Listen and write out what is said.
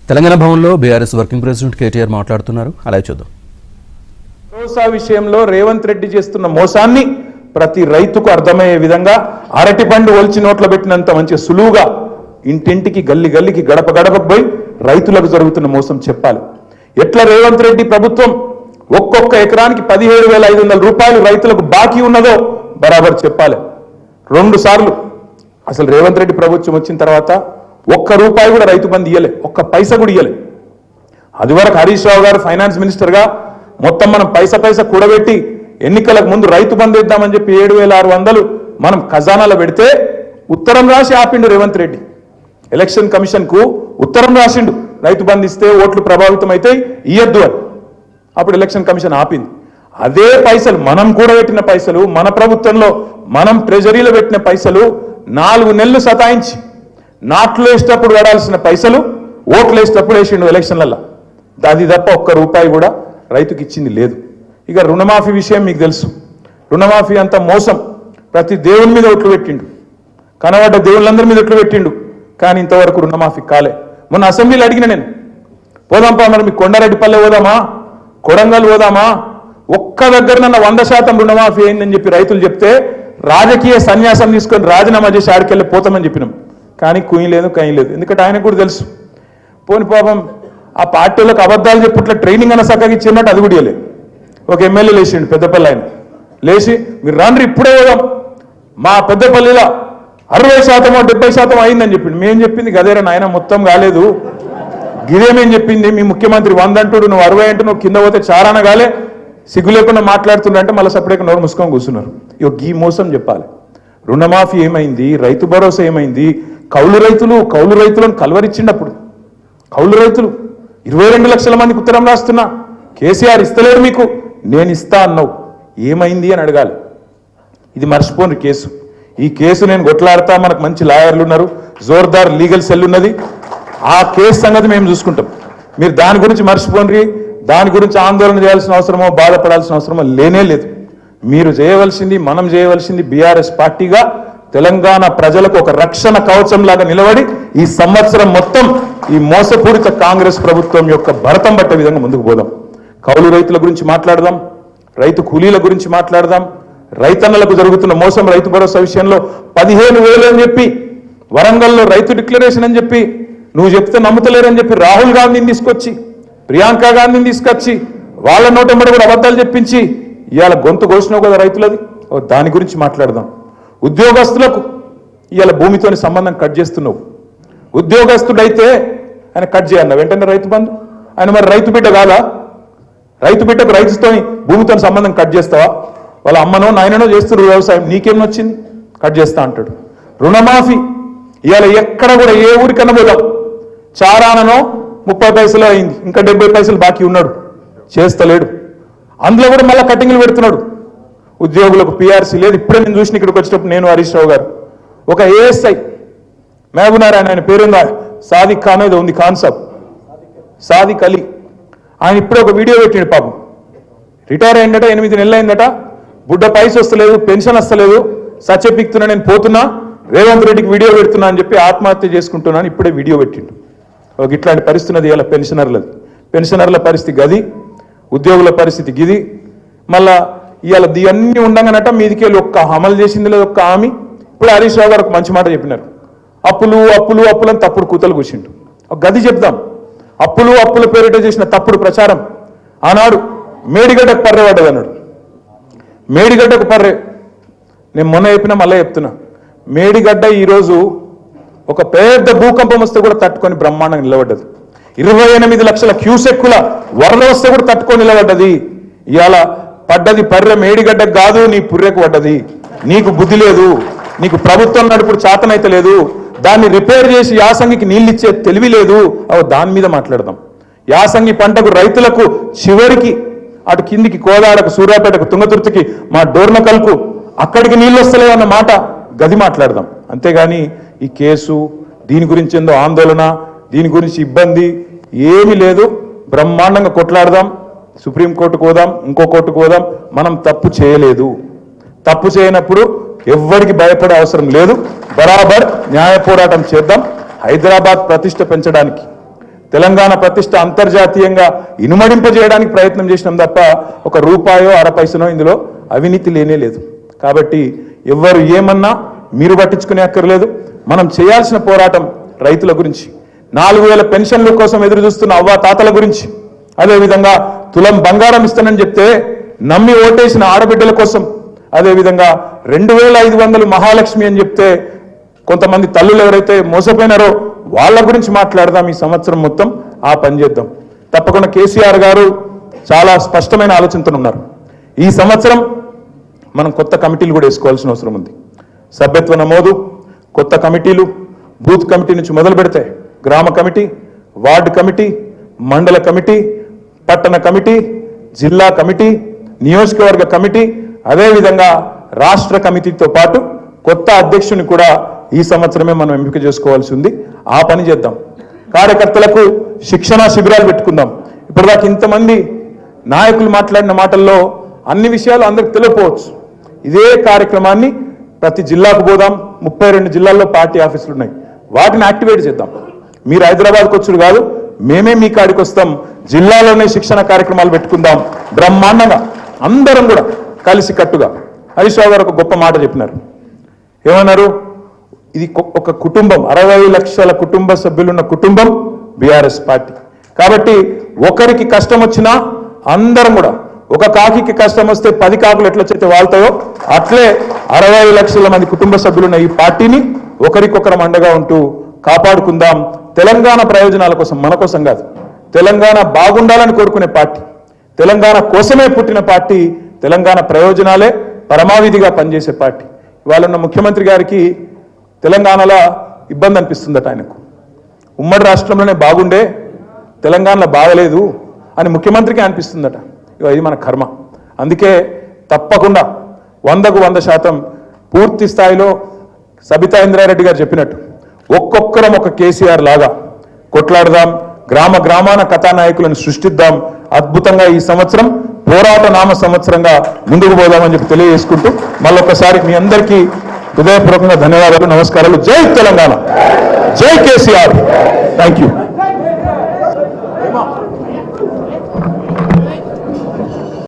తెలంగాణ భవన్లో BRS working president KTR మాట్లాడుతున్నారు. అలా చూద్దాం. భరోసా విషయంలో రేవంత్ రెడ్డి చేస్తున్న మోసాన్ని ప్రతి రైతుకు అర్థమయ్యే విధంగా అరటి పండు ఒలిచి నోట్లో పెట్టినంత మంచి సులువుగా ఇంటింటికి గల్లి గల్లికి గడప గడపకు పోయి రైతులకు జరుగుతున్న మోసం చెప్పాలి. ఎట్లా రేవంత్ రెడ్డి ప్రభుత్వం ఒక్కొక్క ఎకరానికి 17,500 రూపాయలు రైతులకు బాకీ ఉన్నదో బరాబర్ చెప్పాలి. 2 సార్లు అసలు రేవంత్ రెడ్డి ప్రభుత్వం వచ్చిన తర్వాత ₹1 కూడా రైతు బంధు ఇయ్యలే, ఒక్క పైసా కూడా ఇయ్యలే. అది వరకు హరీష్ రావు గారు ఫైనాన్స్ మినిస్టర్గా మొత్తం మనం పైసా కూడబెట్టి ఎన్నికలకు ముందు రైతు బంధు ఇద్దామని చెప్పి 7,600 మనం ఖజానాలో పెడితే ఉత్తరం రాసి ఆపిండు రేవంత్ రెడ్డి. ఎలక్షన్ కమిషన్ కు ఉత్తరం రాసిండు, రైతు బంధు ఇస్తే ఓట్లు ప్రభావితం అయితే ఇయ్యద్దు అని. అప్పుడు ఎలక్షన్ కమిషన్ ఆపింది. అదే పైసలు మనం కూడబెట్టిన పైసలు, మన ప్రభుత్వంలో మనం ట్రెజరీలో పెట్టిన పైసలు 4 నెలలు సతాయించి నాట్లు వేసేటప్పుడు పడాల్సిన పైసలు ఓట్లు వేసేటప్పుడు వేసిండు ఎలక్షన్లలో. అది తప్ప ₹1 కూడా రైతుకి ఇచ్చింది లేదు. ఇక రుణమాఫీ విషయం మీకు తెలుసు. రుణమాఫీ అంతా మోసం. ప్రతి దేవుని మీద ఓట్లు పెట్టిండు, కనబడ్డ దేవుళ్ళందరి మీద ఓట్లు పెట్టిండు, కానీ ఇంతవరకు రుణమాఫీ కాలే. మొన్న అసెంబ్లీలో అడిగిన నేను, పోదాంపా మరి మీ కొండారెడ్డిపల్లె పోదామా, కొడంగల్ పోదామా, ఒక్క దగ్గర నన్న 100% రుణమాఫీ అయిందని చెప్పి రైతులు చెప్తే రాజకీయ సన్యాసం తీసుకొని రాజీనామా చేసి ఆడికెళ్ళి పోతామని చెప్పినాం. కానీ కుయ్యలేదు కయ్యలేదు. ఎందుకంటే ఆయనకు కూడా తెలుసు, పోని పాపం ఆ పార్టీలకు అబద్ధాలు చెప్పుట్లా ట్రైనింగ్ అన్న చక్కగా ఇచ్చినట్టు అది కూడా ఇవ్వలేదు. ఒక ఎమ్మెల్యే లేచిండు పెద్దపల్లి, ఆయన లేచి మీరు రండి ఇప్పుడే పోదాం, మా పెద్దపల్లిలో 60% 70% అయిందని చెప్పిండు. మేము చెప్పింది గదేరా నాయన, మొత్తం కాలేదు, గిదేమేం చెప్పింది మీ ముఖ్యమంత్రి 100 అంటుడు, నువ్వు 60 అంటూ నువ్వు కింద పోతే చారాన కాలే, సిగ్గు లేకుండా మాట్లాడుతుండే మళ్ళీ సపరేట్ నోరు ముసుకొని కూర్చున్నారు. ఇక ఈ మోసం చెప్పాలి. రుణమాఫీ ఏమైంది, రైతు భరోసా ఏమైంది, కౌలు రైతులను కలవరిచ్చిండప్పుడు. కౌలు రైతులు 22 లక్షల మందికి ఉత్తరం రాస్తున్నా, కేసీఆర్ ఇస్తలేడు మీకు, నేను ఇస్తా అన్నావు, ఏమైంది అని అడగాలి. ఇది మర్చిపోని కేసు. ఈ కేసు నేను కొట్లాడతా, మనకు మంచి లాయర్లు ఉన్నారు, జోర్దార్ లీగల్ సెల్ ఉన్నది, ఆ కేసు సంగతి మేము చూసుకుంటాం. మీరు దాని గురించి మర్చిపోండి, దాని గురించి ఆందోళన చేయాల్సిన అవసరమో బాధపడాల్సిన అవసరమో లేనే లేదు. మీరు చేయవలసింది, మనం చేయవలసింది బీఆర్ఎస్ పార్టీగా తెలంగాణ ప్రజలకు ఒక రక్షణ కవచం లాగా నిలబడి ఈ సంవత్సరం మొత్తం ఈ మోసపూరిత కాంగ్రెస్ ప్రభుత్వం యొక్క భరతం పట్టే విధంగా ముందుకు పోదాం. కౌలు రైతుల గురించి మాట్లాడదాం, రైతు కూలీల గురించి మాట్లాడదాం, రైతన్నలకు జరుగుతున్న మోసం, రైతు భరోసా విషయంలో 15,000 అని చెప్పి వరంగల్లో రైతు డిక్లరేషన్ అని చెప్పి నువ్వు చెప్తే నమ్ముతలేరని చెప్పి రాహుల్ గాంధీని తీసుకొచ్చి, ప్రియాంక గాంధీని తీసుకొచ్చి వాళ్ళ నోటంబడి కూడా అబద్ధాలు చెప్పించి ఇవాళ గొంతు కోసినావు కదా రైతులది. దాని గురించి మాట్లాడదాం. ఉద్యోగస్తులకు ఇవాళ భూమితోని సంబంధం కట్ చేస్తున్నావు. ఉద్యోగస్తుడైతే ఆయన కట్ చేయన్న వెంటనే రైతు బంధు, ఆయన మరి రైతు బిడ్డ కాదా? రైతు బిడ్డకు రైతుతో భూమితో సంబంధం కట్ చేస్తావా? వాళ్ళ అమ్మనో నాయననో చేస్తున్నారు వ్యవసాయం, నీకేం వచ్చింది? కట్ చేస్తా అంటాడు. రుణమాఫీ ఇవాళ ఎక్కడ కూడా ఏ ఊరికన్నా పోదాం, చారాననో 30 పైసలు అయింది, ఇంకా 70 పైసలు బాకీ ఉన్నాడు, చేస్తలేడు. అందులో కూడా మళ్ళీ కటింగ్లు పెడుతున్నాడు. ఉద్యోగులకు పిఆర్సీ లేదు. ఇప్పుడే నేను చూసిన ఇక్కడికి వచ్చినప్పుడు నేను హరీష్ రావు గారు ఒక ఏఎస్ఐ మహబూబ్నారాయణ, ఆయన పేరుందా, సాదిక్ ఖాన్ ఏదో ఉంది, ఖాన్ సాబ్, సాదిక్ అలీ, ఆయన ఇప్పుడే ఒక వీడియో పెట్టాడు. పాపం రిటైర్ అయిందట, 8 నెలలు అయిందట, బుడ్డ పైస వస్తలేదు, పెన్షన్ వస్తలేదు, సత్యపిక్తున్నా, నేను పోతున్నా, రేవంత్ రెడ్డికి వీడియో పెడుతున్నా అని చెప్పి ఆత్మహత్య చేసుకుంటున్నాను ఇప్పుడే వీడియో పెట్టిండు. ఒక ఇట్లాంటి పరిస్థితి అది. ఇలా పెన్షనర్ల పరిస్థితి గది, ఉద్యోగుల పరిస్థితి గిది. మళ్ళా ఇవాళ ఇవన్నీ ఉండగానట మీదికెళ్ళి ఒక్క అమలు చేసింది లేదు ఒక్క హామీ. ఇప్పుడు హరీష్ రావు గారు ఒక మంచి మాట చెప్పినారు, అప్పులు అని తప్పుడు కూతలు కూర్చుండు. ఒక గది చెప్దాం. అప్పుల పేరిట చేసిన తప్పుడు ప్రచారం ఆనాడు మేడిగడ్డకు పర్రె పడ్డది అన్నాడు. మేడిగడ్డకు పర్రె, నేను మొన్న చెప్పినా మళ్ళీ చెప్తున్నా, మేడిగడ్డ ఈరోజు ఒక పెద్ద భూకంపం వస్తే కూడా తట్టుకొని బ్రహ్మాండంగా నిలబడ్డది. 28 లక్షల క్యూసెక్కుల వరద వస్తే కూడా తట్టుకొని నిలబడ్డది. ఇవాళ పడ్డది పర్రె మేడిగడ్డకు కాదు, నీ పుర్రెకు పడ్డది. నీకు బుద్ధి లేదు, నీకు ప్రభుత్వం నడుపుడు చేతనైతే లేదు, దాన్ని రిపేర్ చేసి యాసంగికి నీళ్ళు ఇచ్చే తెలివి లేదు. దాని మీద మాట్లాడదాం. యాసంగి పంటకు రైతులకు చివరికి అటు కిందికి కోదాడకు, సూర్యాపేటకు, తుంగతుర్తికి, మా డోర్నకల్కు అక్కడికి నీళ్ళు వస్తలేవన్న మాట గది మాట్లాడదాం. అంతేగాని ఈ కేసు, దీని గురించి ఏందో ఆందోళన, దీని గురించి ఇబ్బంది ఏమీ లేదు. బ్రహ్మాండంగా కొట్లాడదాం, సుప్రీంకోర్టుకు పోదాం, ఇంకో కోర్టుకు పోదాం. మనం తప్పు చేయలేదు. తప్పు చేయనప్పుడు ఎవ్వరికి భయపడే అవసరం లేదు. బరాబర్ న్యాయ పోరాటం చేద్దాం. హైదరాబాద్ ప్రతిష్ట పెంచడానికి తెలంగాణ ప్రతిష్ట అంతర్జాతీయంగా ఇనుమడింపజేయడానికి ప్రయత్నం చేసినాం తప్ప ఒక రూపాయో అరపైసనో ఇందులో అవినీతి లేనే లేదు. కాబట్టి ఎవ్వరు ఏమన్నా మీరు పట్టించుకునే అక్కర్లేదు. మనం చేయాల్సిన పోరాటం రైతుల గురించి, 4000 పెన్షన్ల కోసం ఎదురు చూస్తున్న అవ్వ తాతల గురించి, అదేవిధంగా తులం బంగారం ఇస్తానని చెప్తే నమ్మి ఓటేసిన ఆడబిడ్డల కోసం, అదేవిధంగా 2500 మహాలక్ష్మి అని చెప్తే కొంతమంది తల్లులు ఎవరైతే మోసపోయినారో వాళ్ళ గురించి మాట్లాడదాం. ఈ సంవత్సరం మొత్తం ఆ పని చేద్దాం. తప్పకుండా కేసీఆర్ గారు చాలా స్పష్టమైన ఆలోచనతో ఉన్నారు. ఈ సంవత్సరం మనం కొత్త కమిటీలు కూడా వేసుకోవాల్సిన అవసరం ఉంది. సభ్యత్వ నమోదు, కొత్త కమిటీలు, బూత్ కమిటీ నుంచి మొదలు పెడితే గ్రామ కమిటీ, వార్డు కమిటీ, మండల కమిటీ, పట్టణ కమిటీ, జిల్లా కమిటీ, నియోజకవర్గ కమిటీ, అదేవిధంగా రాష్ట్ర కమిటీతో పాటు కొత్త అధ్యక్షుని కూడా ఈ సంవత్సరమే మనం ఎంపిక చేసుకోవాల్సి ఉంది. ఆ పని చేద్దాం. కార్యకర్తలకు శిక్షణ శిబిరాలు పెట్టుకుందాం. ఇప్పటిదాకా ఇంతమంది నాయకులు మాట్లాడిన మాటల్లో అన్ని విషయాలు అందరికి తెలియకపోవచ్చు. ఇదే కార్యక్రమాన్ని ప్రతి జిల్లాకు పోదాం. 32 జిల్లాల్లో పార్టీ ఆఫీసులు ఉన్నాయి, వాటిని యాక్టివేట్ చేద్దాం. మీరు హైదరాబాద్కి వచ్చుడు కాదు, మేమే మీ కాడికి వస్తాం. జిల్లాలోనే శిక్షణ కార్యక్రమాలు పెట్టుకుందాం బ్రహ్మాండంగా, అందరం కూడా కలిసి కట్టుగా. హరీష్ రావు గారు ఒక గొప్ప మాట చెప్పినారు. ఏమన్నారు? ఇది ఒక కుటుంబం, 60 లక్షల కుటుంబ సభ్యులున్న కుటుంబం బీఆర్ఎస్ పార్టీ. కాబట్టి ఒకరికి కష్టం వచ్చినా అందరం కూడా, ఒక కాకికి కష్టం వస్తే 10 కాకులు ఎట్లా చేస్తే వాళ్తాయో అట్లే 60 లక్షల మంది కుటుంబ సభ్యులున్న ఈ పార్టీని ఒకరికొకరం అండగా ఉంటూ కాపాడుకుందాం. తెలంగాణ ప్రయోజనాల కోసం, మన కోసం కాదు, తెలంగాణ బాగుండాలని కోరుకునే పార్టీ, తెలంగాణ కోసమే పుట్టిన పార్టీ, తెలంగాణ ప్రయోజనాలే పరమావిధిగా పనిచేసే పార్టీ. ఇవాళ ఉన్న ముఖ్యమంత్రి గారికి తెలంగాణలో ఇబ్బంది అనిపిస్తుందట. ఆయనకు ఉమ్మడి రాష్ట్రంలోనే బాగుండే, తెలంగాణలో బాగలేదు అని ముఖ్యమంత్రికి అనిపిస్తుందట. ఇది మన కర్మ. అందుకే తప్పకుండా 100కు 100% పూర్తి స్థాయిలో సబితా ఇంద్రారెడ్డి గారు చెప్పినట్టు ఒక్కొక్కరం ఒక కేసీఆర్ లాగా కొట్లాడదాం, గ్రామ గ్రామాన కథానాయకులను సృష్టిద్దాం. అద్భుతంగా ఈ సంవత్సరం పోరాట నామ సంవత్సరంగా ముందుకు పోదామని చెప్పి తెలియజేసుకుంటూ మళ్ళొకసారి మీ అందరికీ హృదయపూర్వకంగా ధన్యవాదాలు, నమస్కారాలు. జై తెలంగాణ, జై కేసీఆర్. Thank you.